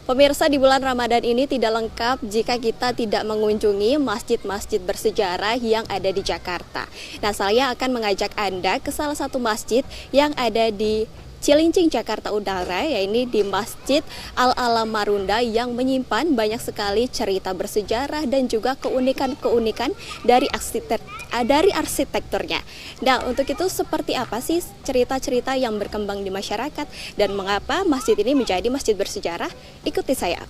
Pemirsa, di bulan Ramadan ini tidak lengkap jika kita tidak mengunjungi masjid-masjid bersejarah yang ada di Jakarta. Nah, saya akan mengajak Anda ke salah satu masjid yang ada di Cilincing, Jakarta Utara, yaitu di Masjid Al-Alam Marunda yang menyimpan banyak sekali cerita bersejarah dan juga keunikan-keunikan dari arsitekturnya. Nah, untuk itu seperti apa sih cerita-cerita yang berkembang di masyarakat dan mengapa masjid ini menjadi masjid bersejarah? Ikuti saya.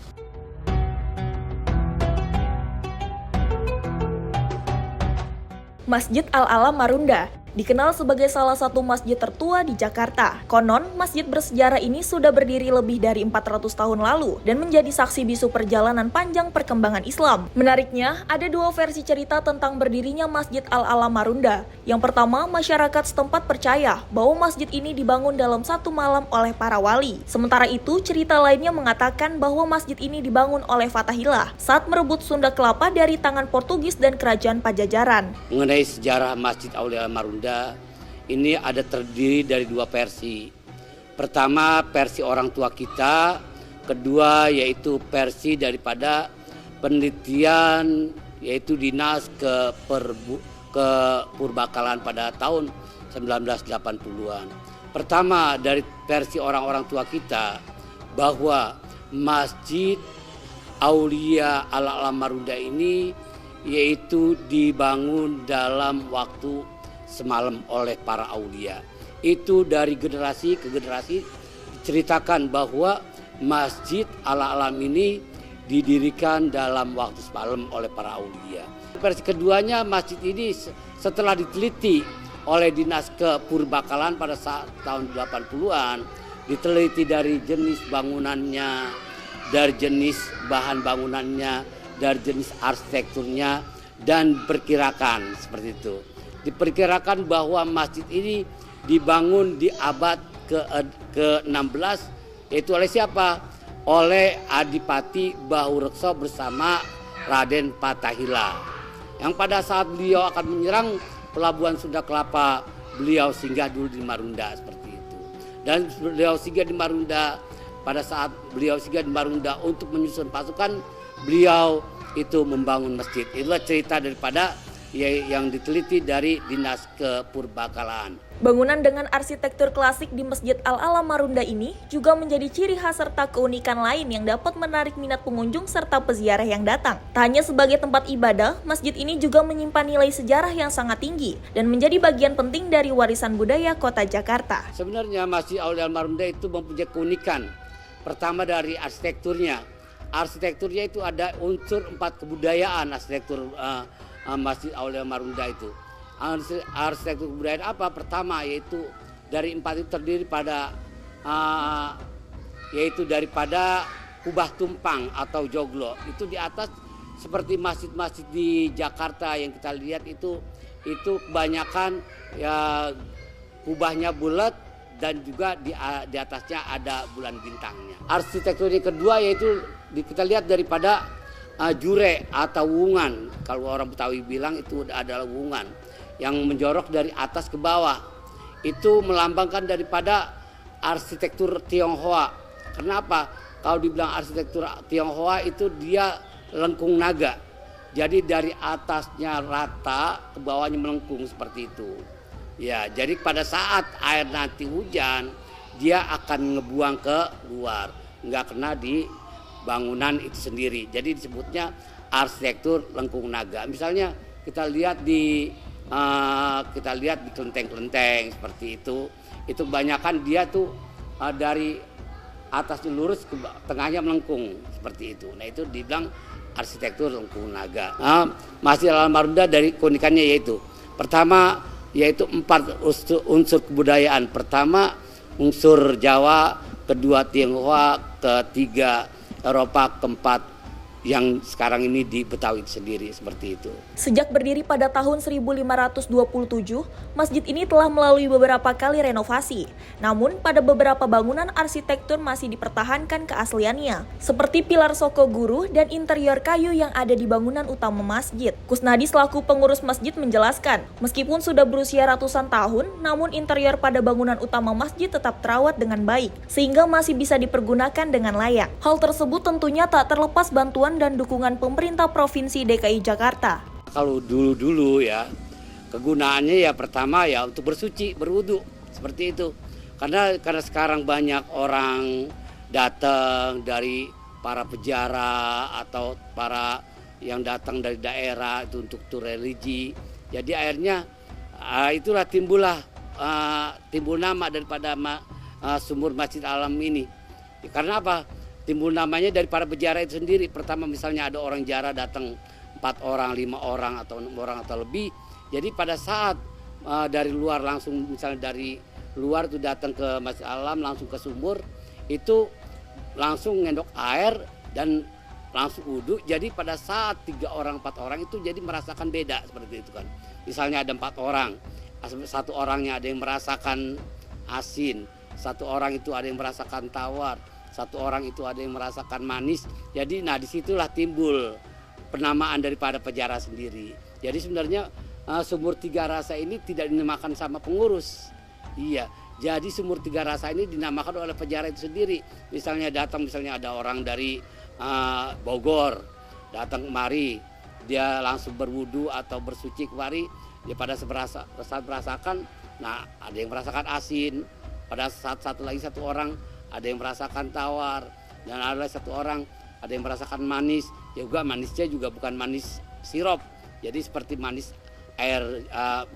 Masjid Al-Alam Marunda dikenal sebagai salah satu masjid tertua di Jakarta. Konon, masjid bersejarah ini sudah berdiri lebih dari 400 tahun lalu dan menjadi saksi bisu perjalanan panjang perkembangan Islam. Menariknya, ada dua versi cerita tentang berdirinya Masjid Al-Alam Marunda. Yang pertama, masyarakat setempat percaya bahwa masjid ini dibangun dalam satu malam oleh para wali. Sementara itu, cerita lainnya mengatakan bahwa masjid ini dibangun oleh Fatahillah saat merebut Sunda Kelapa dari tangan Portugis dan kerajaan Pajajaran. Mengenai sejarah Masjid Al-Alam Marunda, ini ada terdiri dari dua versi. Pertama, versi orang tua kita. Kedua, yaitu versi daripada penelitian, yaitu dinas kepurbakalan pada tahun 1980-an. Pertama, dari versi orang-orang tua kita, bahwa Masjid Aulia Al-Alam Marunda ini yaitu dibangun dalam waktu semalam oleh para aulia. Itu dari generasi ke generasi diceritakan bahwa Masjid Al-Alam ini didirikan dalam waktu semalam oleh para aulia. Versi keduanya, masjid ini setelah diteliti oleh Dinas Kepurbakalan pada saat tahun 80-an, diteliti dari jenis bangunannya, dari jenis bahan bangunannya, dari jenis arsitekturnya, dan perkirakan seperti itu. Diperkirakan bahwa masjid ini dibangun di abad ke-16, yaitu oleh siapa? Oleh Adipati Bahurekso bersama Raden Fatahillah. Yang pada saat beliau akan menyerang pelabuhan Sunda Kelapa, beliau singgah dulu di Marunda seperti itu. Dan beliau singgah di Marunda, pada saat beliau singgah di Marunda untuk menyusun pasukan, beliau itu membangun masjid. Itulah cerita daripada yang diteliti dari Dinas Kepurbakalan. Bangunan dengan arsitektur klasik di Masjid Al-Alam Marunda ini juga menjadi ciri khas serta keunikan lain yang dapat menarik minat pengunjung serta peziarah yang datang. Tak hanya sebagai tempat ibadah, masjid ini juga menyimpan nilai sejarah yang sangat tinggi dan menjadi bagian penting dari warisan budaya Kota Jakarta. Sebenarnya Masjid Al-Alam Marunda itu mempunyai keunikan. Pertama dari arsitekturnya. Arsitekturnya itu ada unsur 4 kebudayaan arsitektur Masjid Al-Alam Marunda itu. Arsitektur kebudayaan apa? Pertama yaitu dari 4 itu terdiri pada yaitu daripada kubah tumpang atau joglo. Itu di atas seperti masjid-masjid di Jakarta yang kita lihat itu kebanyakan ya kubahnya bulat dan juga di atasnya ada bulan bintangnya. Arsitektur yang kedua yaitu kita lihat daripada jure atau wungan. Kalau orang Betawi bilang itu adalah wungan yang menjorok dari atas ke bawah. Itu melambangkan daripada arsitektur Tionghoa. Kenapa? Kalau dibilang arsitektur Tionghoa itu dia lengkung naga. Jadi dari atasnya rata, ke bawahnya melengkung seperti itu. Ya, jadi pada saat air nanti hujan, dia akan ngebuang ke luar, nggak kena di bangunan itu sendiri. Jadi disebutnya arsitektur lengkung naga. Misalnya kita lihat di kelenteng-kelenteng seperti itu kebanyakan dia tuh dari atasnya lurus ke tengahnya melengkung seperti itu. Nah, itu dibilang arsitektur lengkung naga. Masjid Al-Alam Marunda dari keunikannya yaitu pertama yaitu 4 unsur kebudayaan. Pertama unsur Jawa, kedua Tionghoa, ketiga Eropa, keempat yang sekarang ini di Betawi sendiri, seperti itu. Sejak berdiri pada tahun 1527, masjid ini telah melalui beberapa kali renovasi. Namun, pada beberapa bangunan arsitektur masih dipertahankan keasliannya, seperti pilar soko guru dan interior kayu yang ada di bangunan utama masjid. Kusnadi selaku pengurus masjid menjelaskan, meskipun sudah berusia ratusan tahun, namun interior pada bangunan utama masjid tetap terawat dengan baik, sehingga masih bisa dipergunakan dengan layak. Hal tersebut tentunya tak terlepas bantuan dan dukungan pemerintah Provinsi DKI Jakarta. Kalau dulu ya, kegunaannya ya pertama ya untuk bersuci, berwudu, seperti itu. Karena sekarang banyak orang datang dari para peziarah atau para yang datang dari daerah itu untuk tur religi. Jadi akhirnya itulah timbul nama daripada sumur Masjid Al-Alam ini. Karena apa? Timbul namanya dari para peziarah itu sendiri. Pertama misalnya ada orang ziarah datang 4 orang, 5 orang atau 6 orang atau lebih. Jadi pada saat dari luar langsung, misalnya dari luar itu datang ke Masjid Al-Alam langsung ke sumur, itu langsung ngendok air dan langsung wudhu. Jadi pada saat 3 orang, 4 orang itu jadi merasakan beda seperti itu kan. Misalnya ada 4 orang, 1 orangnya ada yang merasakan asin, 1 orang itu ada yang merasakan tawar, 1 orang itu ada yang merasakan manis. Jadi disitulah timbul penamaan daripada peziarah sendiri. Jadi sebenarnya sumur 3 rasa ini tidak dinamakan sama pengurus. Iya, jadi sumur 3 rasa ini dinamakan oleh peziarah itu sendiri. Misalnya ada orang dari Bogor datang kemari, dia langsung berwudu atau bersuci kemari, dia pada saat merasakan, ada yang merasakan asin, pada saat satu orang ada yang merasakan tawar, dan ada 1 orang ada yang merasakan manis. Juga manisnya juga bukan manis sirup, jadi seperti manis air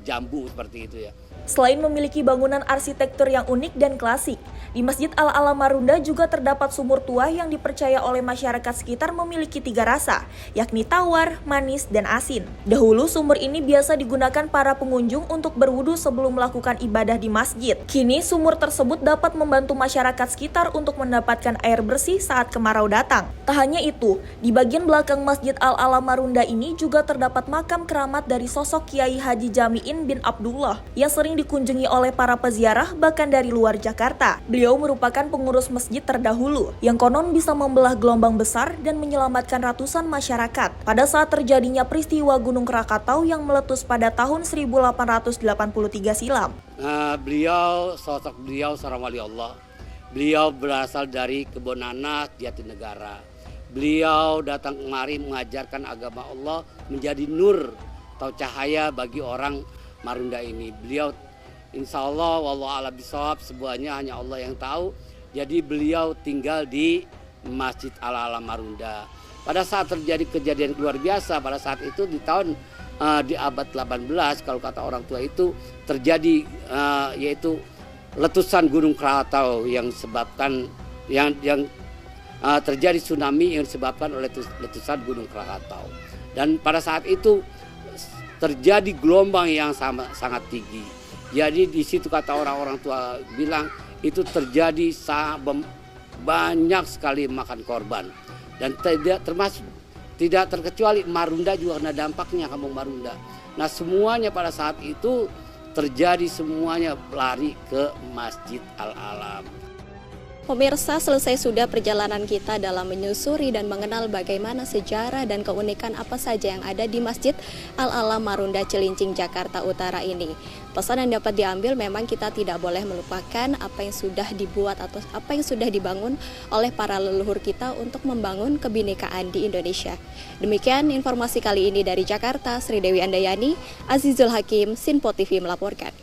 jambu seperti itu ya. Selain memiliki bangunan arsitektur yang unik dan klasik, di Masjid Al-Alam Marunda juga terdapat sumur tua yang dipercaya oleh masyarakat sekitar memiliki 3 rasa, yakni tawar, manis, dan asin. Dahulu sumur ini biasa digunakan para pengunjung untuk berwudu sebelum melakukan ibadah di masjid. Kini sumur tersebut dapat membantu masyarakat sekitar untuk mendapatkan air bersih saat kemarau datang. Tak hanya itu, di bagian belakang Masjid Al-Alam Marunda ini juga terdapat makam keramat dari sosok Kiai Haji Jami'in bin Abdullah yang sering dikunjungi oleh para peziarah bahkan dari luar Jakarta. Beliau merupakan pengurus masjid terdahulu yang konon bisa membelah gelombang besar dan menyelamatkan ratusan masyarakat pada saat terjadinya peristiwa Gunung Krakatau yang meletus pada tahun 1883 silam. Sosok beliau seorang wali Allah. Beliau berasal dari Kebonanas, Jatinegara. Beliau datang kemari mengajarkan agama Allah menjadi nur atau cahaya bagi orang Marunda ini. Beliau insya Allah wallahu a'lam bishawab, semuanya hanya Allah yang tahu. Jadi beliau tinggal di Masjid Al-Alam Marunda. Pada saat terjadi kejadian luar biasa, pada saat itu di tahun di abad 18 kalau kata orang tua itu terjadi yaitu letusan Gunung Krakatau yang sebabkan yang terjadi tsunami yang disebabkan oleh letusan Gunung Krakatau. Dan pada saat itu terjadi gelombang yang sangat tinggi. Jadi di situ kata orang-orang tua bilang itu terjadi banyak sekali makan korban. Dan tidak terkecuali Marunda juga kena dampaknya, kampung Marunda. Nah semuanya pada saat itu terjadi, semuanya lari ke Masjid Al-Alam. Pemirsa, selesai sudah perjalanan kita dalam menyusuri dan mengenal bagaimana sejarah dan keunikan apa saja yang ada di Masjid Al-Alam Marunda Cilincing, Jakarta Utara ini. Pesan yang dapat diambil, memang kita tidak boleh melupakan apa yang sudah dibuat atau apa yang sudah dibangun oleh para leluhur kita untuk membangun kebinekaan di Indonesia. Demikian informasi kali ini dari Jakarta, Sri Dewi Andayani, Azizul Hakim, Sinpo TV melaporkan.